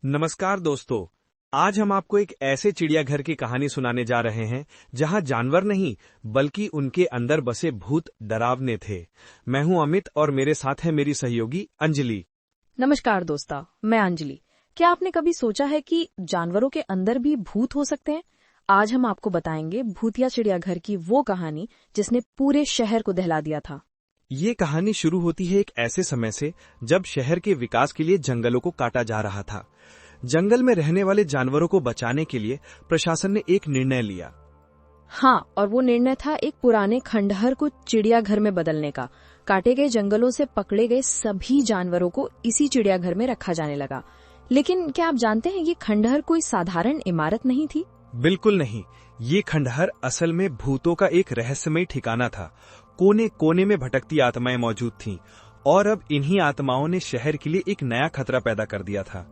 नमस्कार दोस्तों। आज हम आपको एक ऐसे चिड़ियाघर की कहानी सुनाने जा रहे हैं जहां जानवर नहीं बल्कि उनके अंदर बसे भूत डरावने थे। मैं हूं अमित और मेरे साथ है मेरी सहयोगी अंजलि। नमस्कार दोस्तों, मैं अंजलि। क्या आपने कभी सोचा है कि जानवरों के अंदर भी भूत हो सकते हैं? आज हम आपको बताएंगे भूतिया चिड़ियाघर की वो कहानी जिसने पूरे शहर को दहला दिया था। ये कहानी शुरू होती है एक ऐसे समय से जब शहर के विकास के लिए जंगलों को काटा जा रहा था। जंगल में रहने वाले जानवरों को बचाने के लिए प्रशासन ने एक निर्णय लिया। हाँ, और वो निर्णय था एक पुराने खंडहर को चिड़ियाघर में बदलने का। काटे गए जंगलों से पकड़े गए सभी जानवरों को इसी चिड़ियाघर में रखा जाने लगा। लेकिन क्या आप जानते हैं, ये खंडहर कोई साधारण इमारत नहीं थी। बिल्कुल नहीं, ये खंडहर असल में भूतों का एक रहस्यमय ठिकाना था। कोने कोने में भटकती आत्माएं मौजूद थीं और अब इन्हीं आत्माओं ने शहर के लिए एक नया खतरा पैदा कर दिया था।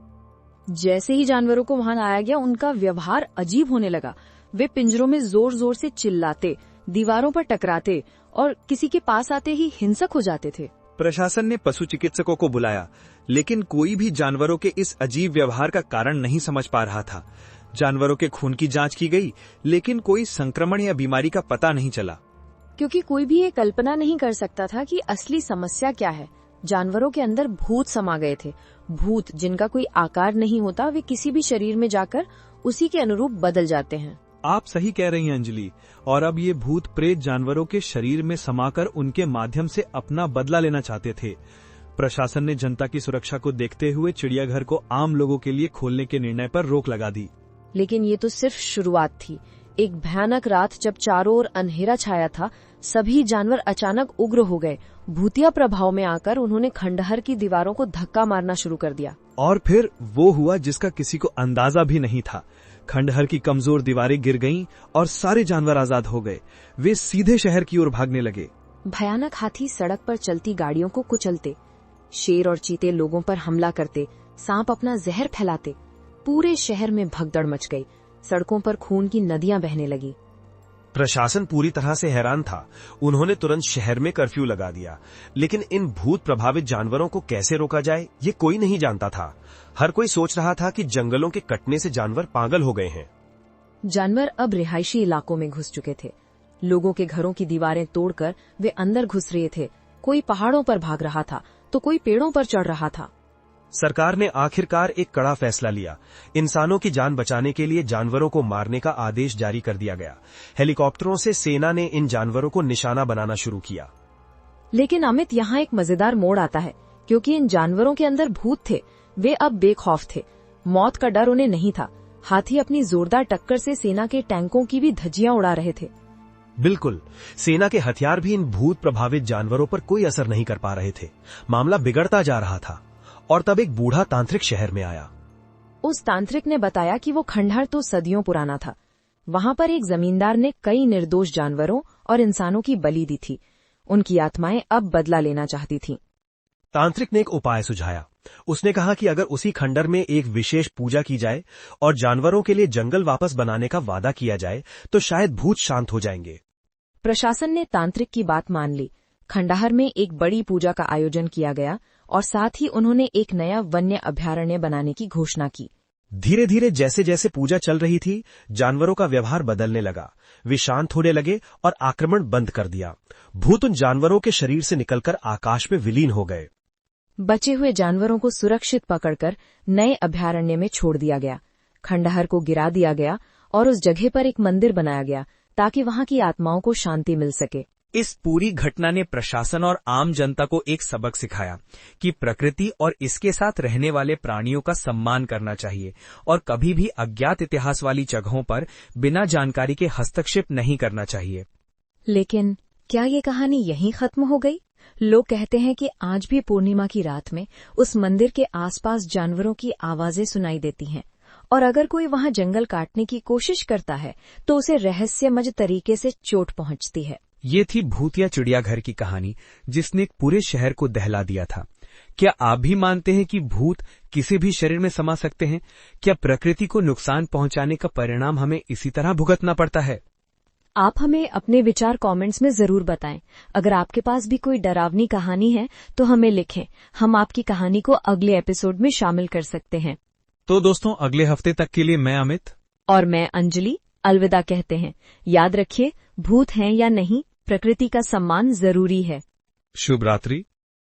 जैसे ही जानवरों को वहां लाया गया, उनका व्यवहार अजीब होने लगा। वे पिंजरों में जोर जोर से चिल्लाते, दीवारों पर टकराते और किसी के पास आते ही हिंसक हो जाते थे। प्रशासन ने पशु चिकित्सकों को बुलाया, लेकिन कोई भी जानवरों के इस अजीब व्यवहार का कारण नहीं समझ पा रहा था। जानवरों के खून की जांच की गई, लेकिन कोई संक्रमण या बीमारी का पता नहीं चला। क्योंकि कोई भी ये कल्पना नहीं कर सकता था कि असली समस्या क्या है। जानवरों के अंदर भूत समा गए थे। भूत जिनका कोई आकार नहीं होता, वे किसी भी शरीर में जाकर उसी के अनुरूप बदल जाते हैं। आप सही कह रही हैं अंजलि। और अब ये भूत प्रेत जानवरों के शरीर में समाकर उनके माध्यम से अपना बदला लेना चाहते थे। प्रशासन ने जनता की सुरक्षा को देखते हुए चिड़ियाघर को आम लोगों के लिए खोलने के निर्णय पर रोक लगा दी। लेकिन ये तो सिर्फ शुरुआत थी। एक भयानक रात जब चारों ओर अंधेरा छाया था, सभी जानवर अचानक उग्र हो गए। भूतिया प्रभाव में आकर उन्होंने खंडहर की दीवारों को धक्का मारना शुरू कर दिया। और फिर वो हुआ जिसका किसी को अंदाजा भी नहीं था। खंडहर की कमजोर दीवारें गिर गईं और सारे जानवर आजाद हो गए। वे सीधे शहर की ओर भागने लगे। भयानक हाथी सड़क पर चलती गाड़ियों को कुचलते, शेर और चीते लोगों पर हमला करते, सांप अपना जहर फैलाते। पूरे शहर में भगदड़ मच गई। सड़कों पर खून की नदियां बहने लगी। प्रशासन पूरी तरह से हैरान था। उन्होंने तुरंत शहर में कर्फ्यू लगा दिया, लेकिन इन भूत प्रभावित जानवरों को कैसे रोका जाए, ये कोई नहीं जानता था। हर कोई सोच रहा था कि जंगलों के कटने से जानवर पागल हो गए हैं। जानवर अब रिहायशी इलाकों में घुस चुके थे। लोगों के घरों की दीवारें तोड़कर वे अंदर घुस रहे थे। कोई पहाड़ों पर भाग रहा था तो कोई पेड़ों पर चढ़ रहा था। सरकार ने आखिरकार एक कड़ा फैसला लिया। इंसानों की जान बचाने के लिए जानवरों को मारने का आदेश जारी कर दिया गया। हेलीकॉप्टरों से सेना ने इन जानवरों को निशाना बनाना शुरू किया। लेकिन अमित, यहाँ एक मजेदार मोड़ आता है। क्योंकि इन जानवरों के अंदर भूत थे, वे अब बेखौफ थे। मौत का डर उन्हें नहीं था। हाथी अपनी जोरदार टक्कर से सेना के टैंकों की भी धज्जियां उड़ा रहे थे। बिल्कुल, सेना के हथियार भी इन भूत प्रभावित जानवरों पर कोई असर नहीं कर पा रहे थे। मामला बिगड़ता जा रहा था। और तब एक बूढ़ा तांत्रिक शहर में आया। उस तांत्रिक ने बताया कि वो खंडहर तो सदियों पुराना था। वहां पर एक जमींदार ने कई निर्दोष जानवरों और इंसानों की बलि दी थी। उनकी आत्माएं अब बदला लेना चाहती थीं। तांत्रिक ने एक उपाय सुझाया। उसने कहा कि अगर उसी खंडहर में एक विशेष पूजा की जाए और जानवरों के लिए जंगल वापस बनाने का वादा किया जाए तो शायद भूत शांत हो जाएंगे। प्रशासन ने तांत्रिक की बात मान ली। खंडहर में एक बड़ी पूजा का आयोजन किया गया और साथ ही उन्होंने एक नया वन्य अभयारण्य बनाने की घोषणा की। धीरे धीरे जैसे जैसे पूजा चल रही थी, जानवरों का व्यवहार बदलने लगा। वे शांत होने लगे और आक्रमण बंद कर दिया। भूत उन जानवरों के शरीर से निकलकर आकाश में विलीन हो गए। बचे हुए जानवरों को सुरक्षित पकड़कर नए अभयारण्य में छोड़ दिया गया। खंडहर को गिरा दिया गया और उस जगह पर एक मंदिर बनाया गया ताकि वहां की आत्माओं को शांति मिल सके। इस पूरी घटना ने प्रशासन और आम जनता को एक सबक सिखाया कि प्रकृति और इसके साथ रहने वाले प्राणियों का सम्मान करना चाहिए और कभी भी अज्ञात इतिहास वाली जगहों पर बिना जानकारी के हस्तक्षेप नहीं करना चाहिए। लेकिन क्या ये कहानी यहीं खत्म हो गई? लोग कहते हैं कि आज भी पूर्णिमा की रात में उस मंदिर के आसपास जानवरों की आवाजें सुनाई देती हैं और अगर कोई वहां जंगल काटने की कोशिश करता है तो उसे रहस्यमय तरीके से चोट पहुंचती है। ये थी भूतिया चिड़ियाघर की कहानी जिसने पूरे शहर को दहला दिया था। क्या आप भी मानते हैं कि भूत किसी भी शरीर में समा सकते हैं? क्या प्रकृति को नुकसान पहुंचाने का परिणाम हमें इसी तरह भुगतना पड़ता है? आप हमें अपने विचार कमेंट्स में जरूर बताएं। अगर आपके पास भी कोई डरावनी कहानी है तो हमें लिखें। हम आपकी कहानी को अगले एपिसोड में शामिल कर सकते हैं। तो दोस्तों, अगले हफ्ते तक के लिए मैं अमित और मैं अंजलि अलविदा कहते हैं। याद रखिए, भूत हैं या नहीं, प्रकृति का सम्मान जरूरी है। शुभ रात्रि।